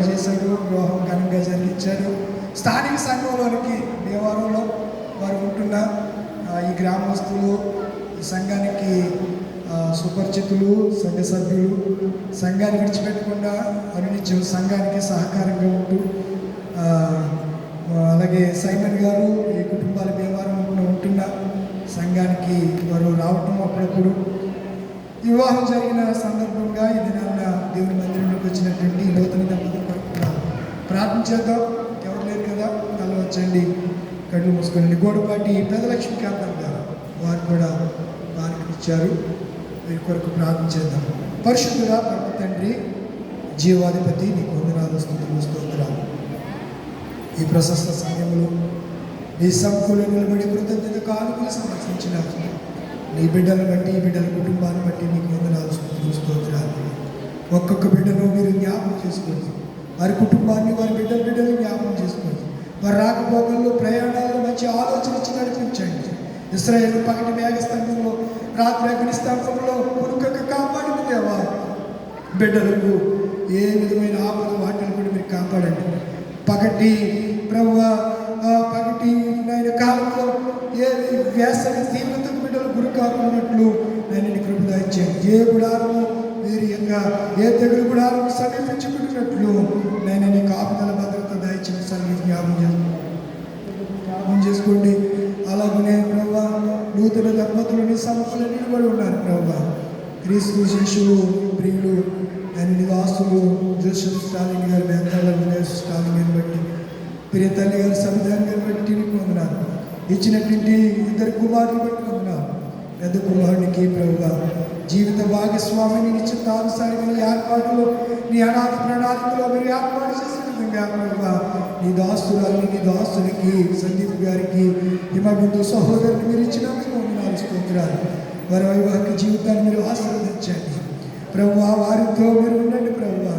చేశారు. వివాహం ఘనంగా జరిగించారు. స్థానిక సంఘంలోనికి దేవాలయంలో వారు ఉంటున్న ఈ గ్రామస్తులు, ఈ సంఘానికి సుపరిచితులు, సంఘ సభ్యులు సంఘాన్ని విడిచిపెట్టకుండా అనునిత్యం సంఘానికి సహకారంగా ఉంటూ, అలాగే సైమన్ గారు ఈ కుటుంబాల దేవాలయంలో ఉంటున్న సంఘానికి వారు రావటం, అప్పుడప్పుడు వివాహం జరిగిన సందర్భంగా ఈ దినాన్న దేవుని మందిరంలోకి వచ్చినటువంటి నూతన దంపతులు ప్రార్థన చేద్దాం. ఎవరు లేరు కదా, తల వచ్చండి, కళ్ళు మూసుకోండి. గోడపాటి పెదలక్ష్మీకాంతం గారు వారు కూడా పాలకనిచ్చారు. వీరి కొరకు ప్రార్థన చేద్దాం. పరిశుద్ధుడా పరమ తండ్రి, జీవాధిపతి, నీకు వందనాలు, స్తుతులు, స్తోత్రాలు. ఈ ప్రశస్త సమయంలో నీ సంకులు నిలబడి కృతజ్ఞత కానుకలు సమర్పించిన నీ బిడ్డలను బట్టి, ఈ బిడ్డల కుటుంబాన్ని బట్టి నీకు వందనాలు, స్తుతులు, స్తోత్రాలు. ఒక్కొక్క బిడ్డను మీరు జ్ఞాపకం చేసుకోండి. వారి కుటుంబాన్ని, వారి బిడ్డలు జ్ఞాపకం చేసుకోండి. వారి రాకపోకల్లో, ప్రయాణాల్లో మంచి ఆలోచన ఇచ్చి నడిపించండి. ఇశ్రాయేలు పగటి మేఘస్తంభంలో, రాత్రి అగ్నిస్తంభంలో కొనుకక కాపాడిన దేవా, బిడ్డలకు ఏ విధమైన ఆపద వాటిని కూడా మీరు కాపాడండి. పగటి కాలంలో ఏ వేసవి తీవ్రతకు బిడ్డలు గురి కాకున్నట్లు నేను కృప దయచేయండి. ఏ గుడారము వీర్యంగా, ఏ తెగులు గుడారము సమీపించుకుంటున్నట్లు నేను నీ కాపుదల భద్రత దయచేసి జ్ఞాపకం చేసుకోండి. అలాగనే ప్రభా, నూతన దంపతులని సంస్థలు నిలబడి ఉన్నారు ప్రభా. క్రీస్తు శిష్యులు, ప్రియులు, ఆయన నివాసులు, జోసెఫ్ స్టాలిన్ గారి మేధాల వినేష్ స్టాలిన్ గారిని బట్టి, ప్రియ తల్లి గారి సమిధాన్ని గారిని బట్టి నీకు వందనాలు. ఇచ్చినటువంటి ఇద్దరు కుమారులు బట్టి వందనాలు. పెద్ద కుమారునికి ప్రభువా జీవిత భాగస్వామిని నిశ్చితానుసారమైన ఏర్పాటులో, నీ అనాథ ప్రణాళికలో మీరు ఏర్పాటు చేసిన విధంగా ప్రభువా, నీ దాస్తురాలని, నీ దాస్తునికి, సందీప్ గారికి, హిమబిందు సహోదరుని మీరు ఇచ్చిన వందనాలు, స్తోత్రాలు. వారి వైవాహిక జీవితాన్ని మీరు ఆశీర్వదించండి ప్రభువా. వారితో మీరు ఉండండి ప్రభువా.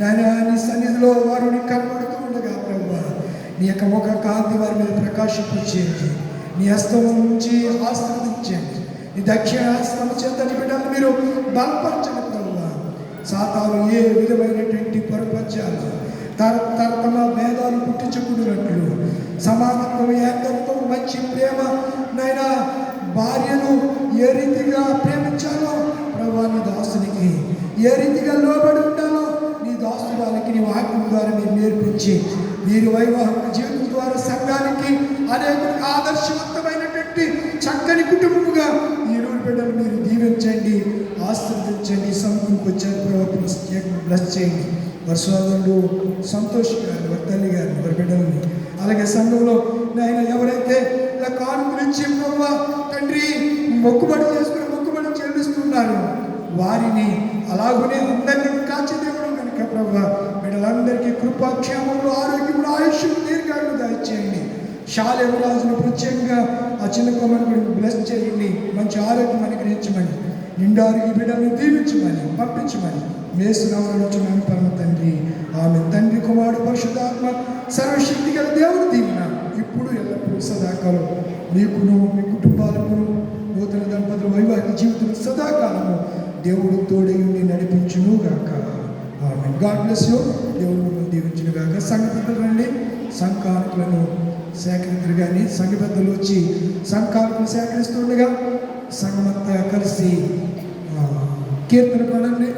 నాయన నీ సన్నిధిలో వారు నీ కనబడుతూ ఉండగా ప్రభువా, నీ యొక్క ముఖ కాంతి వారి మీద ప్రకాశింపచేయండి. నీ హస్తం నుంచి ఆశీర్వదించండి. నీ దక్షిణ హస్తం చేత నీ బిడ్డలు మీరు బలపరచండి ప్రభువా. సాతాను ఏ విధమైనటువంటి పొరపంచాలు, తరతమ భేదాలు పుట్టించుకున్నట్లు సమానత్వం, ఏకత్వం, మంచి ప్రేమ, నైనా భార్యను ఏ రీతిగా ప్రేమించాలో ప్రభువా, నీ దాసునికి ఏ రీతిగా లోబడి ఉండాలో నీ దాసురాలకి నీ వాక్యం ద్వారా మీరు నేర్పించి, మీరు వైవాహిక జీవితం ద్వారా సంఘానికి అనేక ఆదర్శవంతమైనటువంటి చక్కని కుటుంబముగా ఈ రోజు బిడ్డలు మీరు దీవించండి, ఆశీర్వదించండి. సంఘంకి వచ్చారు ప్రభావం బ్లెస్ చేయండి. వారి సోదరుడు సంతోష్ గారిని, వారి తల్లి గారిని, వారి బిడ్డలని, అలాగే సంఘంలో ఆయన ఎవరైతే ఇలా కానుకలు ఇచ్చి ప్రభావ తండ్రి మొక్కుబడి చేసుకుని మొక్కుబడి చెల్లిస్తున్నారు వారిని అలాగనే అందరినీ కాచి దేవుడు కనుక ప్రభావ బిడ్డలందరికీ కృపాక్షేమంలో, ఆరోగ్యంలో, ఆయుష్యం, దీర్ఘాలు దయచేయండి. శాలేవరాజును ప్రత్యేకంగా ఆ చిన్న కొమ్మని బ్లెస్ చేయండి. మంచి ఆరోగ్యం అనుగ్రహించమని, నిండారికి బిడ్డలను దీవించమని, పంపించమని మేసునామని పరమ తండ్రి ఆమె. తండ్రి, కుమారుడు, పరిశుద్ధాత్మ సర్వశక్తి గల దేవుడు దీవెన ఇప్పుడు ఎల్లప్పుడూ సదాకాలం మీకును, మీ కుటుంబాలకు, నూతన దంపతుల వైవాహిక జీవితం సదాకాలము దేవుడు తోడై ఉండి నడిపించును గాక. ఆమె. God bless you. దేవుడు మిమ్మల్ని దీవించును గాక. సంఘ పెద్దలు రండి, సంఘానుకులను సేకరించరు. కానీ సంఘ పెద్దలు వచ్చి సంఘానుకులు సేకరిస్తుండగా సంఘమంతా కలిసి కీర్తన పడండి.